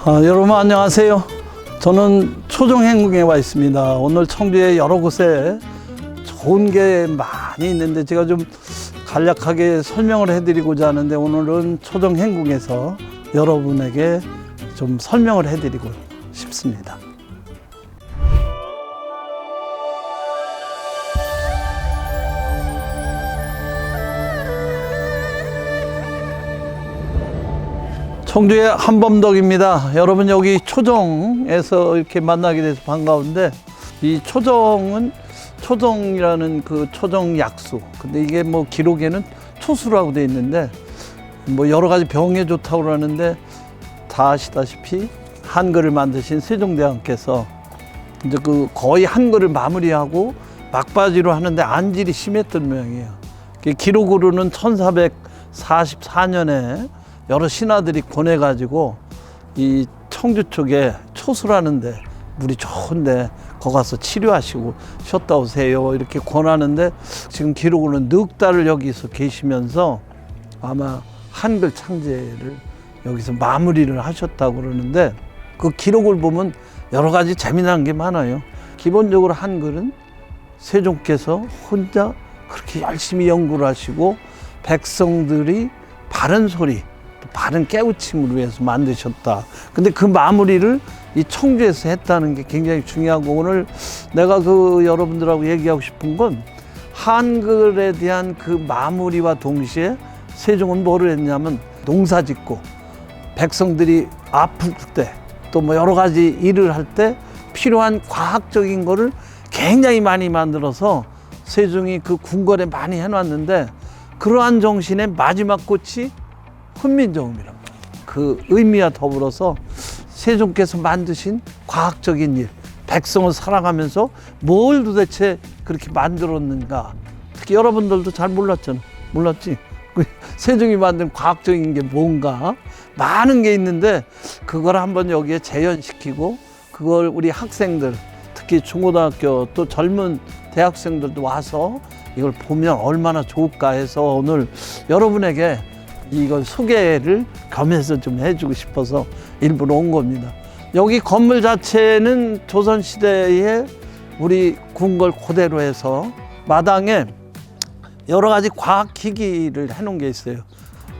여러분 안녕하세요. 저는 초정행궁에 와 있습니다. 오늘 청주에 여러 곳에 좋은 게 많이 있는데 제가 좀 간략하게 설명을 해드리고자 하는데 오늘은 초정행궁에서 여러분에게 좀 설명을 해드리고 싶습니다. 청주의 한범덕입니다. 여러분 여기 초정에서 이렇게 만나게 돼서 반가운데 이 초정은 초정이라는 그 초정 약수. 근데 이게 뭐 기록에는 초수라고 돼 있는데 뭐 여러 가지 병에 좋다고 그러는데 다 아시다시피 한글을 만드신 세종대왕께서 이제 그 거의 한글을 마무리하고 막바지로 하는데 안질이 심했던 모양이에요. 기록으로는 1444년에 여러 신하들이 권해가지고 이 청주 쪽에 초수라는데 물이 좋은데 거기 가서 치료하시고 쉬었다 오세요 이렇게 권하는데 지금 기록으로는 넉 달을 여기서 계시면서 아마 한글 창제를 여기서 마무리를 하셨다고 그러는데 그 기록을 보면 여러 가지 재미난 게 많아요. 기본적으로 한글은 세종께서 혼자 그렇게 열심히 연구를 하시고 백성들이 바른 소리 바른 깨우침을 위해서 만드셨다. 근데 그 마무리를 이 청주에서 했다는 게 굉장히 중요하고 오늘 내가 그 여러분들하고 얘기하고 싶은 건 한글에 대한 그 마무리와 동시에 세종은 뭐를 했냐면 농사 짓고 백성들이 아플 때 또 뭐 여러 가지 일을 할 때 필요한 과학적인 거를 굉장히 많이 만들어서 세종이 그 궁궐에 많이 해놨는데 그러한 정신의 마지막 꽃이 훈민정음이란 말이에요. 그 의미와 더불어서 세종께서 만드신 과학적인 일, 백성을 사랑하면서 뭘 도대체 그렇게 만들었는가. 특히 여러분들도 잘 몰랐잖아. 몰랐지? 세종이 만든 과학적인 게 뭔가 많은 게 있는데 그걸 한번 여기에 재현시키고 그걸 우리 학생들 특히 중고등학교 또 젊은 대학생들도 와서 이걸 보면 얼마나 좋을까 해서 오늘 여러분에게 이걸 소개를 겸해서 좀 해주고 싶어서 일부러 온 겁니다. 여기 건물 자체는 조선시대에 우리 궁궐 그대로 해서 마당에 여러 가지 과학기기를 해놓은 게 있어요.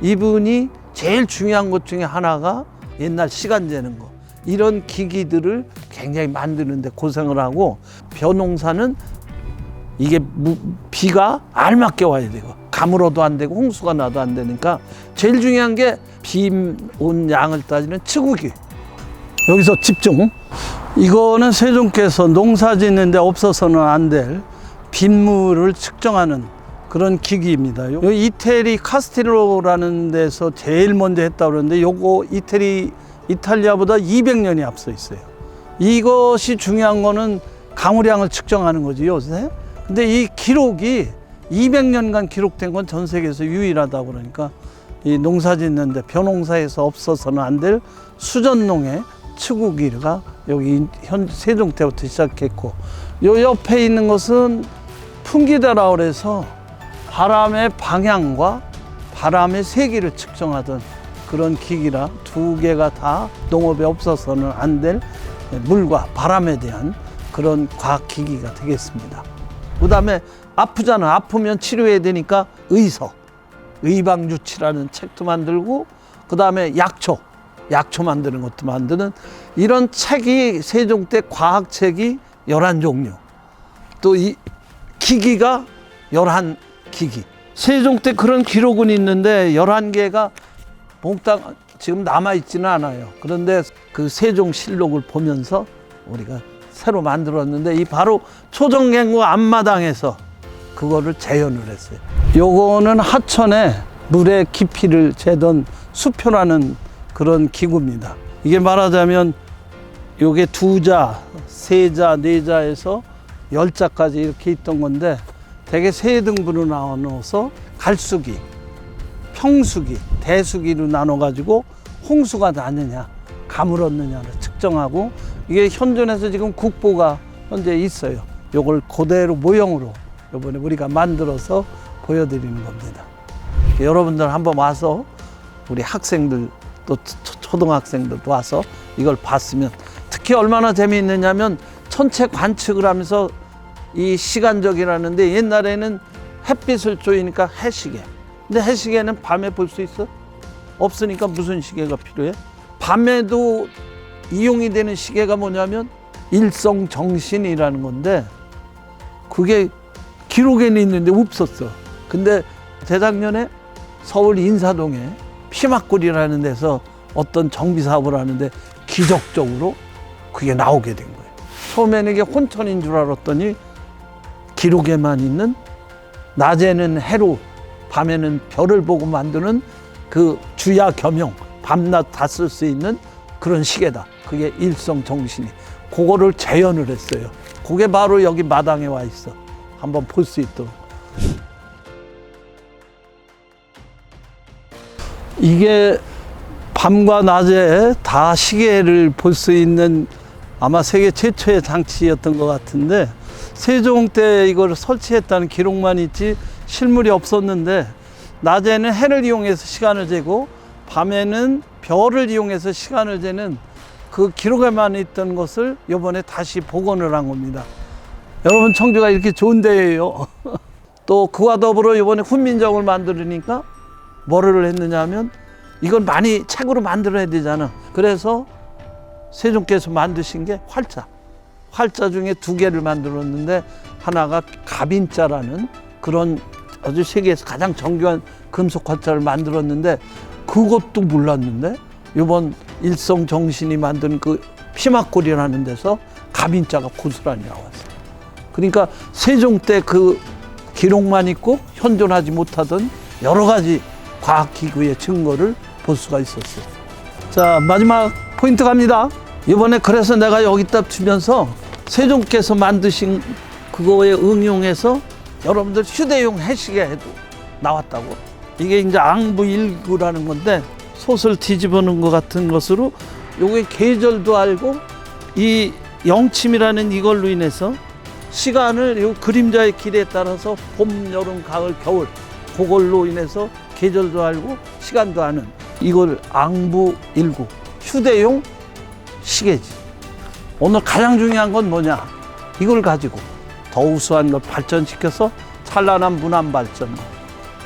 이분이 제일 중요한 것 중에 하나가 옛날 시간 재는 거. 이런 기기들을 굉장히 만드는데 고생을 하고 벼농사는 이게 비가 알맞게 와야 되고 가물어도 안 되고 홍수가 나도 안 되니까 제일 중요한 게 비 온 양을 따지는 치구기. 여기서 집중. 이거는 세종께서 농사 짓는데 없어서는 안 될 빗물을 측정하는 그런 기기입니다. 여기 이태리 카스텔로라는 데서 제일 먼저 했다고 그러는데 요거 이탈리아보다 200년이 앞서 있어요. 이것이 중요한 거는 강우량을 측정하는 거지 요새. 근데 이 기록이 200년간 기록된 건 전 세계에서 유일하다고 그러니까 이 농사 짓는데 벼농사에서 없어서는 안 될 수전농의 치구기가 여기 현 세종 때부터 시작했고 요 옆에 있는 것은 풍기다라고 해서 바람의 방향과 바람의 세기를 측정하던 그런 기기라 두 개가 다 농업에 없어서는 안 될 물과 바람에 대한 그런 과학기기가 되겠습니다. 그 다음에 아프잖아. 아프면 치료해야 되니까 의방유치라는 책도 만들고 그 다음에 약초 만드는 것도 만드는 이런 책이 세종 때 과학책이 11종류 또 이 기기가 11기기 세종 때 그런 기록은 있는데 11개가 몽땅 지금 남아있지는 않아요. 그런데 그 세종실록을 보면서 우리가 새로 만들었는데 이 바로 초정행궁 앞마당에서 그거를 재현을 했어요. 요거는 하천에 물의 깊이를 재던 수표라는 그런 기구입니다. 이게 말하자면 요게 2자, 3자, 4자에서 10자까지 이렇게 있던 건데 대개 3등분으로 나눠서 갈수기, 평수기, 대수기로 나눠가지고 홍수가 나느냐, 가물었느냐를 측정하고 이게 현존해서 지금 국보가 현재 있어요. 요걸 그대로 모형으로 이번에 우리가 만들어서 보여드리는 겁니다. 여러분들 한번 와서 우리 학생들 또 초등학생들도 와서 이걸 봤으면. 특히 얼마나 재미있느냐면 천체 관측을 하면서 이 시간적이라는데 옛날에는 햇빛을 쬐니까 해시계. 근데 해시계는 밤에 볼 수 있어? 없으니까 무슨 시계가 필요해? 밤에도 이용이 되는 시계가 뭐냐면 일성정신이라는 건데 그게 기록에는 있는데 없었어. 근데 재작년에 서울 인사동에 피막골이라는 데서 어떤 정비 사업을 하는데 기적적으로 그게 나오게 된 거예요. 처음에는 이게 혼천인 줄 알았더니 기록에만 있는 낮에는 해로 밤에는 별을 보고 만드는 그 주야 겸용 밤낮 다 쓸 수 있는 그런 시계다. 그게 일성정신이. 그거를 재현을 했어요. 그게 바로 여기 마당에 와 있어. 한번 볼 수 있도록. 이게 밤과 낮에 다 시계를 볼 수 있는 아마 세계 최초의 장치였던 것 같은데 세종 때 이걸 설치했다는 기록만 있지 실물이 없었는데 낮에는 해를 이용해서 시간을 재고 밤에는 별을 이용해서 시간을 재는 그 기록에만 있던 것을 이번에 다시 복원을 한 겁니다. 여러분 청주가 이렇게 좋은 데예요. 또 그와 더불어 이번에 훈민정을 만들으니까 뭐를 했느냐 하면 이건 많이 책으로 만들어야 되잖아. 그래서 세종께서 만드신 게 활자. 활자 중에 2개를 만들었는데 하나가 갑인자라는 그런 아주 세계에서 가장 정교한 금속 활자를 만들었는데 그것도 몰랐는데 이번 일성정신이 만든 그 피막골이라는 데서 갑인자가 고스란히 나왔어요. 그러니까 세종 때 그 기록만 있고 현존하지 못하던 여러 가지 과학기구의 증거를 볼 수가 있었어요. 자, 마지막 포인트 갑니다. 이번에 그래서 내가 여기다 두면서 세종께서 만드신 그거에 응용해서 여러분들 휴대용 해시계도 나왔다고. 이게 이제 앙부일구라는 건데 솥을 뒤집어 놓은 것 같은 것으로 요게 계절도 알고 이 영침이라는 이걸로 인해서 시간을 요 그림자의 길에 따라서 봄, 여름, 가을, 겨울 그걸로 인해서 계절도 알고 시간도 아는 이걸 앙부일구 휴대용 시계지. 오늘 가장 중요한 건 뭐냐? 이걸 가지고 더 우수한 걸 발전시켜서 찬란한 문화 발전,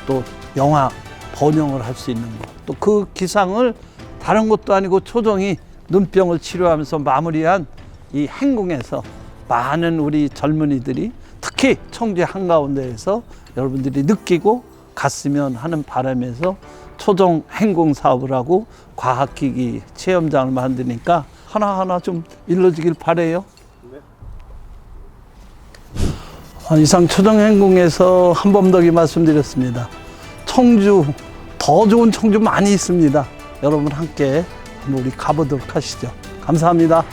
또 영화 번영을 할 수 있는 것. 또 그 기상을 다른 것도 아니고 초정이 눈병을 치료하면서 마무리한 이 행궁에서 많은 우리 젊은이들이 특히 청주 한가운데에서 여러분들이 느끼고 갔으면 하는 바람에서 초정 행궁 사업을 하고 과학기기 체험장을 만드니까 하나하나 좀 일러지길 바래요. 이상 초정 행궁에서 한범덕이 말씀드렸습니다. 청주, 더 좋은 청주 많이 있습니다. 여러분 함께 우리 가보도록 하시죠. 감사합니다.